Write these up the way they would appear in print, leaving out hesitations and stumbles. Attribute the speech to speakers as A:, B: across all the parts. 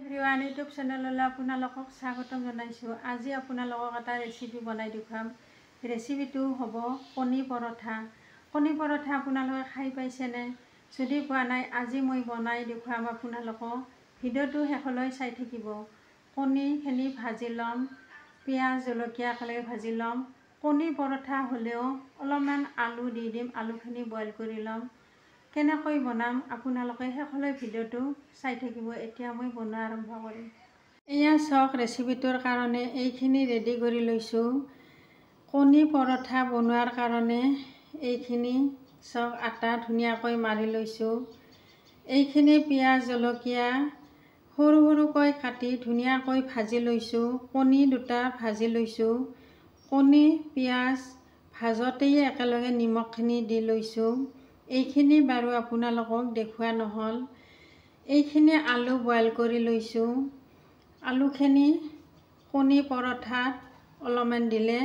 A: Everyone YouTube চেনেললৈ আপোনালোকক স্বাগতম জনাইছোঁ। আজি আপোনালোকক এটা ৰেচিপি বনাই দেখুৱাম। ৰেচিপিটো হ'ব কণী পৰঠা। কণী পৰঠা আপোনালোকে খাই পাইছেনে? যদি পোৱা নাই, আজি মই বনাই দেখুৱাম আপোনালোকক। ভিডিঅ'টো শেষলৈ চাই থাকিব। কণীখিনি ভাজি ল'ম, পিঁয়াজ জলকীয়া একেলগে ভাজি ল'ম। কণী পৰঠা হ'লেও অলপমান আলু দি দিম, আলুখিনি বইল কৰি ল'ম। কেনেকৈ বনাম আপোনালোকে শেষলৈ ভিডিঅ'টো চাই থাকিব। এতিয়া মই বনোৱা আৰম্ভ কৰিম। এয়া চাওক, ৰেচিপিটোৰ কাৰণে এইখিনি ৰেডি কৰি লৈছোঁ। কণী পৰঠা বনোৱাৰ কাৰণে এইখিনি চাওক, আটা ধুনীয়াকৈ মাৰি লৈছোঁ। এইখিনি পিঁয়াজ জলকীয়া সৰু সৰুকৈ কাটি ধুনীয়াকৈ ভাজি লৈছোঁ। কণী দুটা ভাজি লৈছোঁ। কণী পিঁয়াজ ভাজতেই একেলগে নিমখখিনি দি লৈছোঁ। এইখিনি বাৰু আপোনালোকক দেখুওৱা নহ'ল। এইখিনি আলু বইল কৰি লৈছোঁ। আলুখিনি কণী পৰঠাত অলপমান দিলে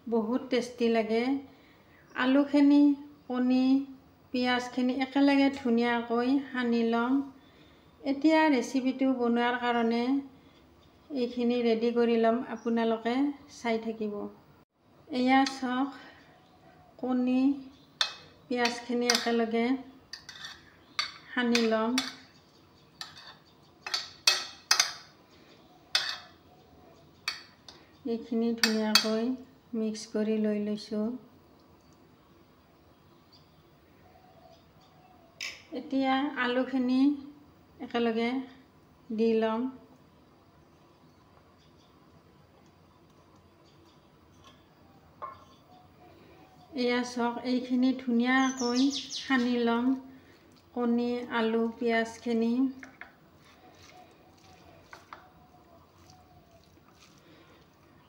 A: বহুত টেষ্টি লাগে। আলুখিনি কণী পিঁয়াজখিনি একেলগে ধুনীয়াকৈ সানি ল'ম। এতিয়া ৰেচিপিটো বনোৱাৰ কাৰণে এইখিনি ৰেডি কৰি ল'ম, আপোনালোকে চাই থাকিব। এয়া চাওক, কণী পিঁয়াজখিনি একেলগে সানি ল'ম। এইখিনি ধুনীয়াকৈ মিক্স কৰি লৈ লৈছোঁ। এতিয়া আলুখিনি একেলগে দি ল'ম। এয়া চাওক, এইখিনি ধুনীয়াকৈ সানি ল'ম, কণী আলু পিঁয়াজখিনি।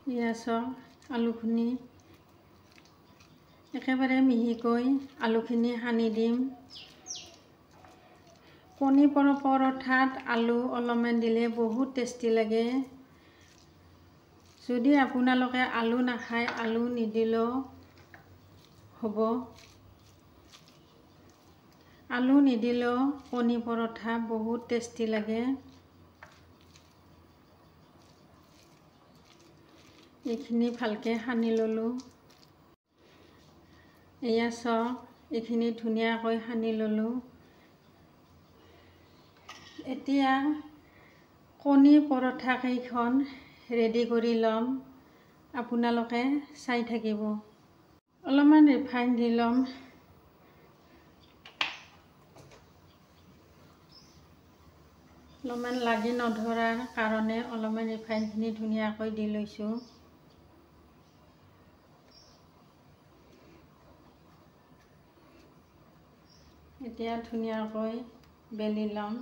A: এয়া চাওক, আলুখিনি একেবাৰে মিহিকৈ আলুখিনি সানি দিম। কণী পৰঠাত আলু অলপমান দিলে বহুত টেষ্টি লাগে। যদি আপোনালোকে আলু নাখায়, আলু নিদিলেও হ'ব। আলু নিদিলেও কণী পৰঠা বহুত টেষ্টি লাগে। এইখিনি ভালকৈ সানি ল'লোঁ। এয়া চাওক, এইখিনি ধুনীয়াকৈ সানি ল'লোঁ। এতিয়া কণী পৰঠাকেইখন ৰেডি কৰি ল'ম, আপোনালোকে চাই থাকিব। অলপমান ৰিফাইন দি ল'ম। অলপমান লাগি নধৰাৰ কাৰণে অলপমান ৰিফাইনখিনি ধুনীয়াকৈ দি লৈছোঁ। এতিয়া ধুনীয়াকৈ বেলি ল'ম।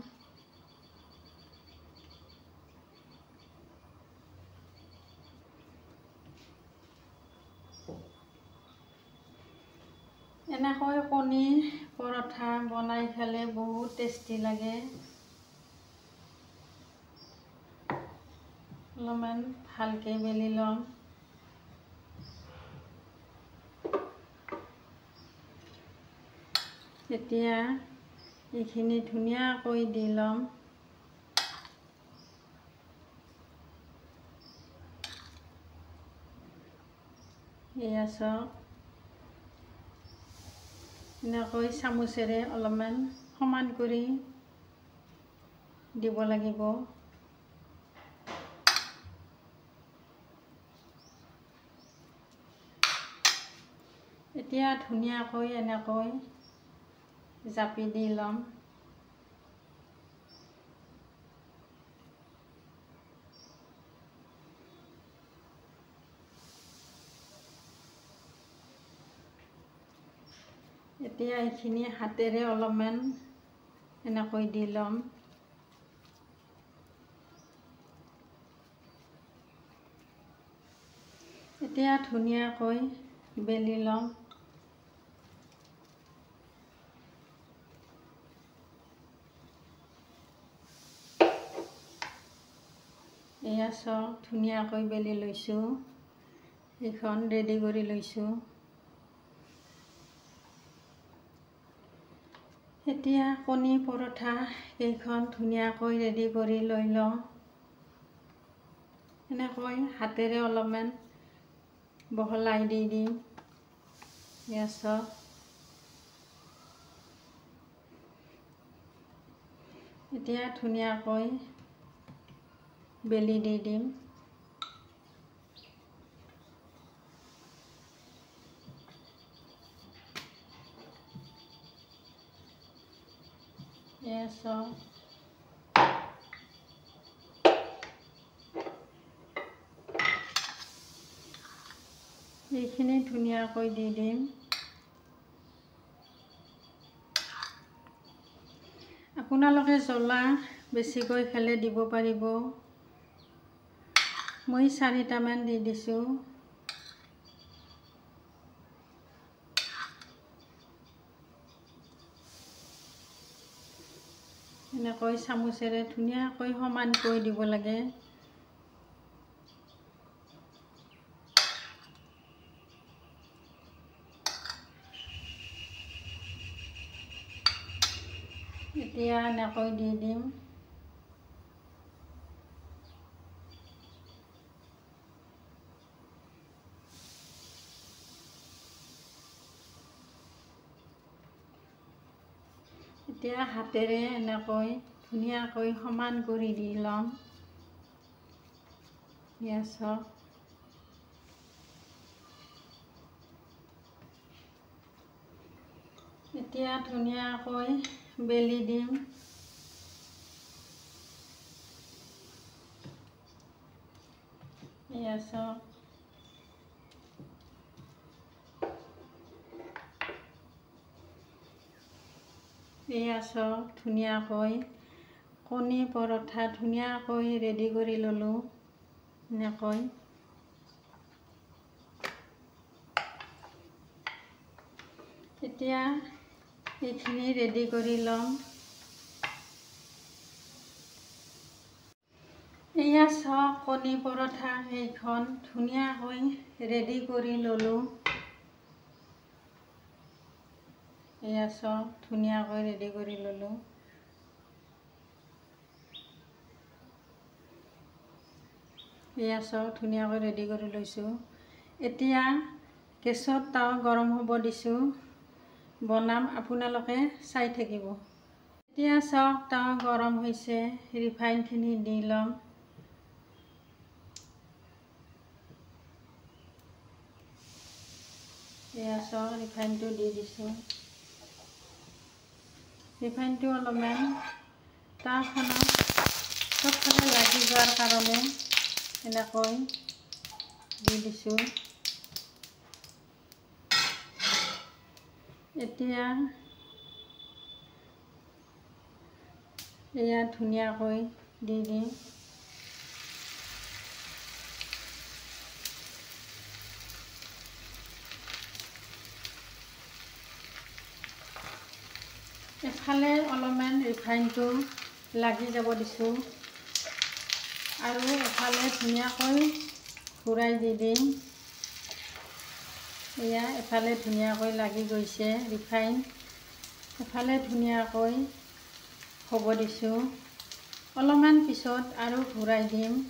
A: এনেকৈ কণী পৰঠা বনাই খালে বহুত টেষ্টি লাগে। অলপমান ভালকৈ বেলি ল'ম। এতিয়া এইখিনি ধুনীয়াকৈ দি ল'ম। এয়া চাওক, এনেকৈ চামুচেৰে অলপমান সমান কৰি দিব লাগিব। এতিয়া ধুনীয়াকৈ এনেকৈ জাপি দি ল'ম। এতিয়া এইখিনি হাতেৰে অলপমান এনেকৈ দি ল'ম। এতিয়া ধুনীয়াকৈ বেলি ল'ম। এয়া চাওক, ধুনীয়াকৈ বেলি লৈছোঁ। এইখন ৰেডি কৰি লৈছোঁ। এতিয়া কণী পৰঠা কেইখন ধুনীয়াকৈ ৰেডি কৰি লৈ লওঁ। এনেকৈ হাতেৰে অলপমান বহলাই দি দিম গেছত। এতিয়া ধুনীয়াকৈ বেলি দি দিম। গেছত এইখিনি ধুনীয়াকৈ দি দিম। আপোনালোকে জ্বলা বেছিকৈ খালে দিব পাৰিব। মই 4টামান দি দিছোঁ। এনেকৈ চামুচেৰে ধুনীয়াকৈ সমানকৈ দিব লাগে। এতিয়া এনেকৈ দি দিম। এতিয়া হাতেৰে এনেকৈ ধুনীয়াকৈ সমান কৰি দি ল'ম গেছত। এতিয়া ধুনীয়াকৈ বেলি দিম। গেছত এয়া চাওক ধুনীয়াকৈ কণী পৰঠা ধুনীয়াকৈ ৰেডি কৰি ল'লোঁ। এনেকৈ এতিয়া এইখিনি ৰেডি কৰি ল'ম। এয়া চাওক কণী পৰঠা এইখন ধুনীয়াকৈ ৰেডি কৰি ল'লোঁ। এয়া চাওক ধুনীয়াকৈ ৰেডি কৰি ল'লোঁ। এয়া চাওক ধুনীয়াকৈ ৰেডি কৰি লৈছোঁ। এতিয়া গেছত তাৱা গৰম হ'ব দিছোঁ। বনাম, আপোনালোকে চাই থাকিব। এতিয়া চাওক তাৱা গৰম হৈছে, ৰিফাইনখিনি দি ল'ম। এয়া চাওক ৰিফাইনটো দি দিছোঁ। ৰিফাইনটো অলপমান তাৱাখনত চবফালে লাগি যোৱাৰ কাৰণে এনেকৈ দি দিছোঁ। এতিয়া এয়া ধুনীয়াকৈ দি দিম। এফালে অলপমান ৰিফাইনটো লাগি যাব দিছোঁ আৰু এফালে ধুনীয়াকৈ ঘূৰাই দি দিম। এয়া এফালে ধুনীয়াকৈ লাগি গৈছে ৰিফাইন, এফালে ধুনীয়াকৈ হ'ব দিছোঁ। অলপমান পিছত আৰু ঘূৰাই দিম।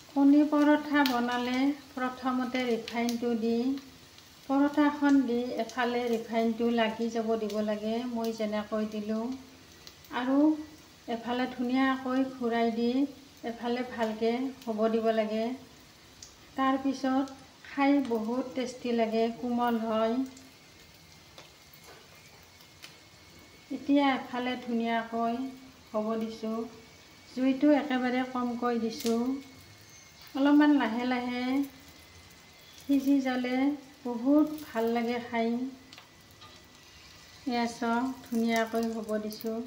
A: কণী পৰঠা বনালে প্ৰথমতে ৰিফাইনটো দি পৰঠাখন দি এফালে ৰিফাইনটো লাগি যাব দিব লাগে, মই যেনেকৈ দিলোঁ। আৰু এফালে ধুনীয়াকৈ ঘূৰাই দি এফালে ভালকৈ হ'ব দিব লাগে। তাৰপিছত খাই বহুত টেষ্টি লাগে, কোমল হয়। এতিয়া এফালে ধুনীয়াকৈ হ'ব দিছোঁ। জুইটো একেবাৰে কমকৈ দিছোঁ। অলপমান লাহে লাহে সিজি যালে বহুত ভাল লাগে খাই। এয়া চাওক ধুনীয়াকৈ হ'ব দিছোঁ।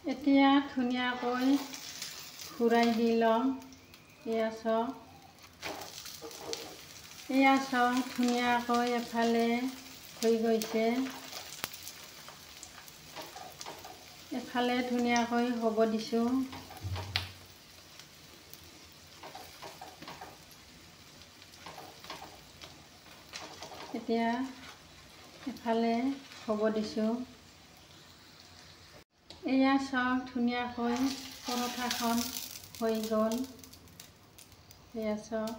A: এতিয়া ধুনীয়াকৈ ঘূৰাই দি ল'ম। এয়া চাওক ধুনীয়াকৈ এফালে হৈ গৈছে, এফালে ধুনীয়াকৈ হ'ব দিছোঁ। এতিয়া এফালে হ'ব দিছোঁ। এয়া চাওক ধুনীয়াকৈ পৰঠাখন হৈ গ'ল। এয়া চাওক।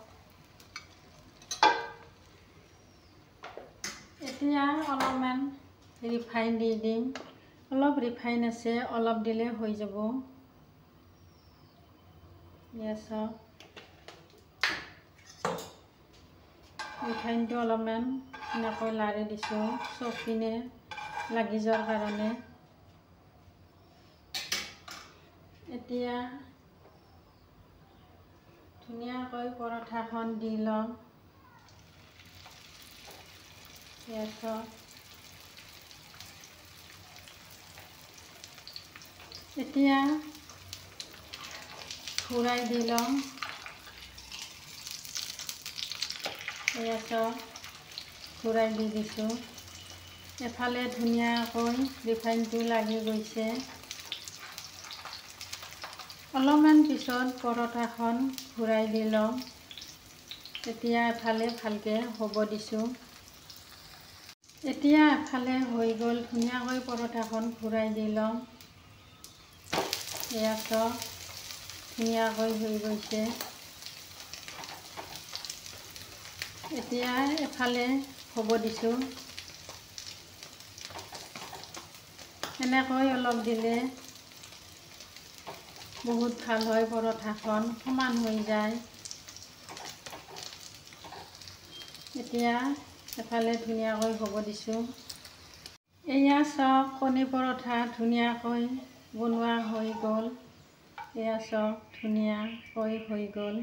A: এতিয়া অলপমান ৰিফাইন দি দিম। অলপ ৰিফাইন আছে, অলপ দিলে হৈ যাব। এয়া চাওক। ৰিফাইনটো অলপমান এনেকৈ লাৰি দিছোঁ চব পিনে লাগি যোৱাৰ কাৰণে। এতিয়া ধুনীয়াকৈ পৰঠাখন দি লওঁ। এয়া চাওক। এতিয়া ঘূৰাই দি লওঁ। এয়া চাওক, ঘূৰাই দি দিছোঁ। এফালে ধুনীয়াকৈ ৰিফাইনটো লাগি গৈছে। অলপমান পিছত পৰঠাখন ঘূৰাই দি লওঁ। এতিয়া এফালে ভালকৈ হ'ব দিছোঁ। এতিয়া এফালে হৈ গ'ল, ধুনীয়াকৈ পৰঠাখন ঘূৰাই দি লওঁ। এয়া চাওক, ধুনীয়াকৈ হৈ গৈছে। এতিয়া এফালে হ'ব দিছোঁ। এনেকৈ অলপ দিলে বহুত ভাল হয়, পৰঠাখন সমান হৈ যায়। এতিয়া এফালে ধুনীয়াকৈ হ'ব দিছোঁ। এয়া চাওক, কণী পৰঠা ধুনীয়াকৈ বনোৱা হৈ গ'ল। এয়া চাওক, ধুনীয়াকৈ হৈ গ'ল।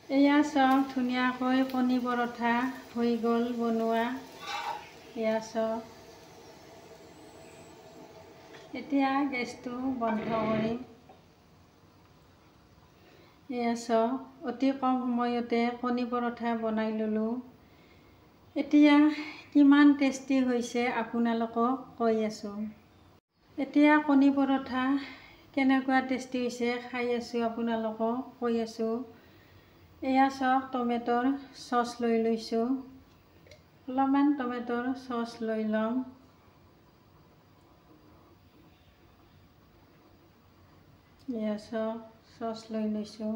A: এয়া চাওক, ধুনীয়াকৈ কণী পৰঠা হৈ গ'ল বনোৱা। এয়া চাওক। এতিয়া গেছটো বন্ধ কৰিম। এয়া চাওক, অতি কম সময়তে কণী পৰঠা বনাই ল'লোঁ। এতিয়া কিমান টেষ্টি হৈছে আপোনালোকক কৈ আছোঁ। এতিয়া কণী পৰঠা কেনেকুৱা টেষ্টি হৈছে খাই আছোঁ, আপোনালোকক কৈ আছোঁ। এয়া চাওক, টমেট'ৰ চচ লৈ লৈছোঁ। অলপমান টমেট'ৰ চচ লৈ ল'ম। এয়া চাওক, চচ লৈ লৈছোঁ।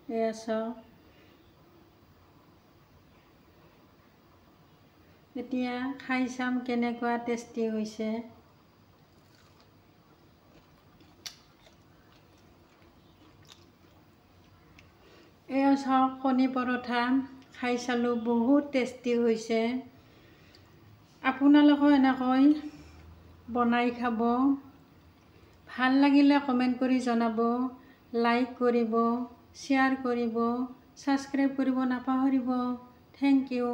A: এয়া চাওক। এতিয়া খাই চাম কেনেকুৱা টেষ্টি হৈছে। এয়া চাওক, কণী পৰঠা খাই চালোঁ, বহুত টেষ্টি হৈছে। আপোনালোকেও এনেকৈ বনাই খাব। ভাল লাগিলে কমেণ্ট কৰি জনাব, লাইক কৰিব, শ্বেয়াৰ কৰিব, ছাবস্ক্ৰাইব কৰিব নাপাহৰিব। Thank U.